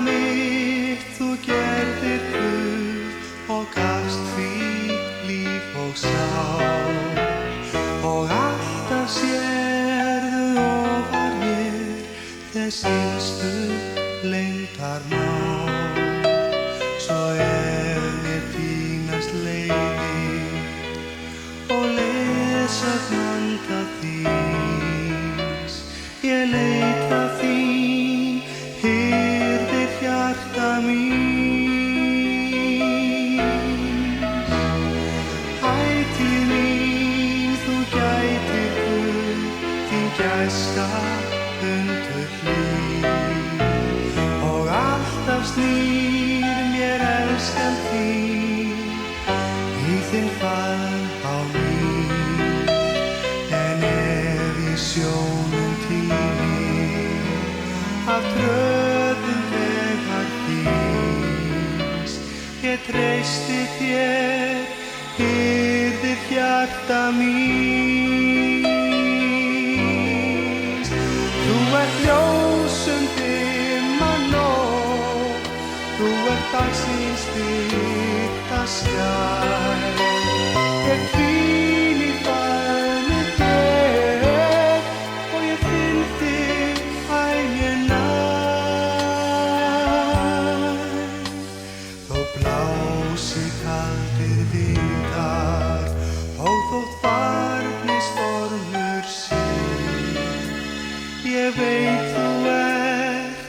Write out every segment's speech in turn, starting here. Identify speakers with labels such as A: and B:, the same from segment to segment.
A: mitt þú gerðir Guð og gafst því líf og sál og alltaf sérðu ofar mér þess innstu leyndarmál. Svo mér týnast leiðir og leiðsögn handa þíns, ég leita þín, hirðir hjarta míns. Ætíð mín þú gætir Guð, þín gæska undur hlýr og alltaf snýr mér elskan þín í þinn faðm á mín. En ef í sjónum týni af tröðum vegar þíns, ég treysti þér, hirðir hjarta míns. Þú ert ljósum dimma nótt, þú ert dagsins birta skær. Ég hvíl í faðmi þér og ég finn þig æ mér nær. Þó blási kaldir vindar og þótt farni stormur sé, ég veit þú ert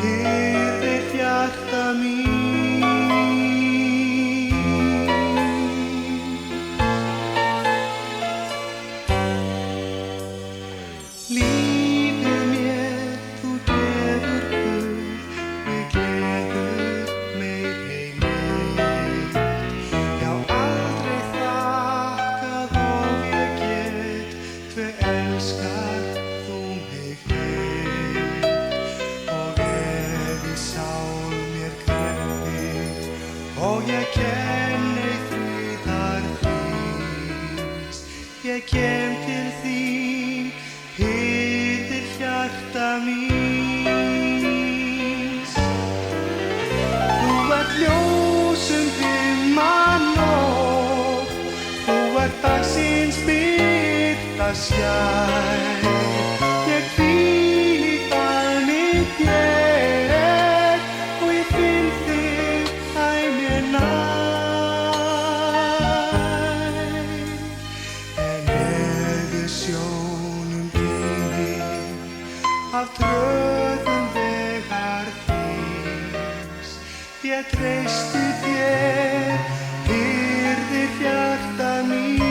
A: hirðir hjarta mín. Lífið mér þú gefur Guð, mig gleður meir heimilt. Já, aldrei þakkað of ég get, hve elskar þú mig heilt. Og ef í sál mér kreppi og ég kenni friðar þíns, ég kem til þín, hirðir hjarta míns. Þú ert ljósum dimma nótt, þú ert dagsins birta skær. Ég hvíl í faðmi þér og ég finn þig æ mér nær. En ef í sjónum týni af tröðum vegar þíns, ég treysti þér, hirðir hjarta míns.